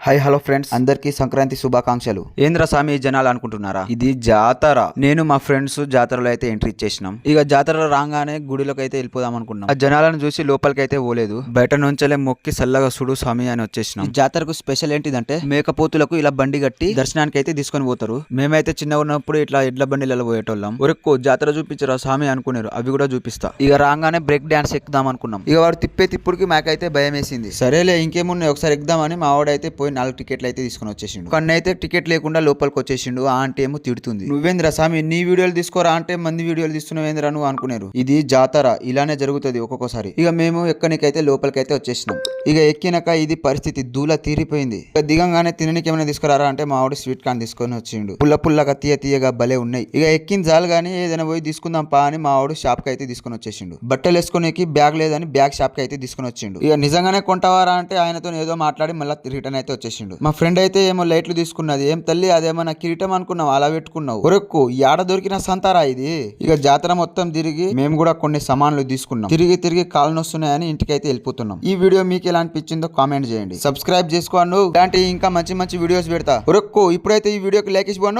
Hi hello friends, అందరికీ సంక్రాంతి శుభాకాంక్షలు. ఏంద్ర స్వామి జనాలు అనుకుంటున్నారా? ఇది జాతర. నేను మా ఫ్రెండ్స్ జాతరలో అయితే ఎంట్రీ ఇచ్చేసినాం. ఇక జాతరలో రాగానే గుడిలోకి అయితే వెళ్ళిపోదాం అనుకున్నాం. ఆ జనాలను చూసి లోపలికి అయితే పోలేదు. బయట నుంచే మొక్కి సల్లగా సుడు స్వామి అని వచ్చేసినాం. ఈ జాతరకు స్పెషల్ ఏంటిదంటే మేకపోతులకు ఇలా బండి కట్టి దర్శనానికి అయితే తీసుకొని పోతారు. మేమైతే చిన్నగా ఉన్నప్పుడు ఇట్లా ఎడ్ల బండిలలో పోయేటోళ్ళం. ఒరకు జాతర చూపించరా స్వామి అనుకున్నారు. అవి కూడా చూపిస్తా. ఇక రాగానే బ్రేక్ డాన్స్ ఎక్కుదాం అనుకున్నాం. ఇక వాడు తిప్పే తిప్పుడుకి మాకైతే భయం వేసింది. సరేలే ఇంకేమున్నాయి ఒకసారి ఎక్కుదామని మా వాడైతే పోయి 4 టికెట్లు అయితే తీసుకుని వచ్చేసిండు. కొన్ని అయితే టికెట్ లేకుండా లోపలికి వచ్చేసిండు. ఆ అంటే ఏమో తిడుతుంది, నువ్వేంద్ర స్వామి నీ వీడియోలు తీసుకోరా అంటే మంది వీడియోలు తీస్తున్నావేంద్ర నువ్వు అనుకున్నారు. ఇది జాతర, ఇలానే జరుగుతుంది ఒక్కొక్కసారి. ఇక మేము ఎక్కడికైతే లోపలికైతే వచ్చేసినాం. ఇక ఎక్కినాక ఇది పరిస్థితి దూల తీరిపోయింది. ఇక దిగంగానే తిననికి ఏమైనా తీసుకురారా అంటే మా వాడు స్వీట్ కార్న్ తీసుకొని వచ్చిండు. పుల్ల పుల్లగా తీయగా భలే ఉన్నాయి. ఇక ఎక్కిన చాలు గానీ ఏదైనా పోయి తీసుకుందాం పా అని మా వాడు షాప్ కి అయితే తీసుకొని వచ్చేసిండు. బట్టలు వేసుకోనికి బ్యాగ్ లేదని బ్యాగ్ షాప్ కి అయితే తీసుకొని వచ్చిండు. ఇక నిజంగానే కొంటవారా అంటే ఆయనతో ఏదో మాట్లాడి మళ్ళీ రిటర్న్ అయితే వచ్చేసిండు. మా ఫ్రెండ్ అయితే ఏమో లైట్లు తీసుకున్నది. ఏం తల్లి అదేమో నా కిరీటం అనుకున్నావు, అలా పెట్టుకున్నావు. ఒరకు యాడ దొరికిన సంతారా ఇది. ఇక జాతర మొత్తం తిరిగి మేము కూడా కొన్ని సామాన్లు తీసుకున్నాం. తిరిగి కాళ్ళు నొస్తున్నాయని ఇంటికైతే వెళ్ళిపోతున్నాం. ఈ వీడియో మీకు ఎలా అనిపించిందో కామెంట్ చేయండి. సబ్స్క్రైబ్ చేసుకోండి. ఇలాంటి ఇంకా మంచి వీడియోస్ పెడతా. ఒరకు ఇప్పుడైతే ఈ వీడియోకి లైక్ ఇవ్వండి.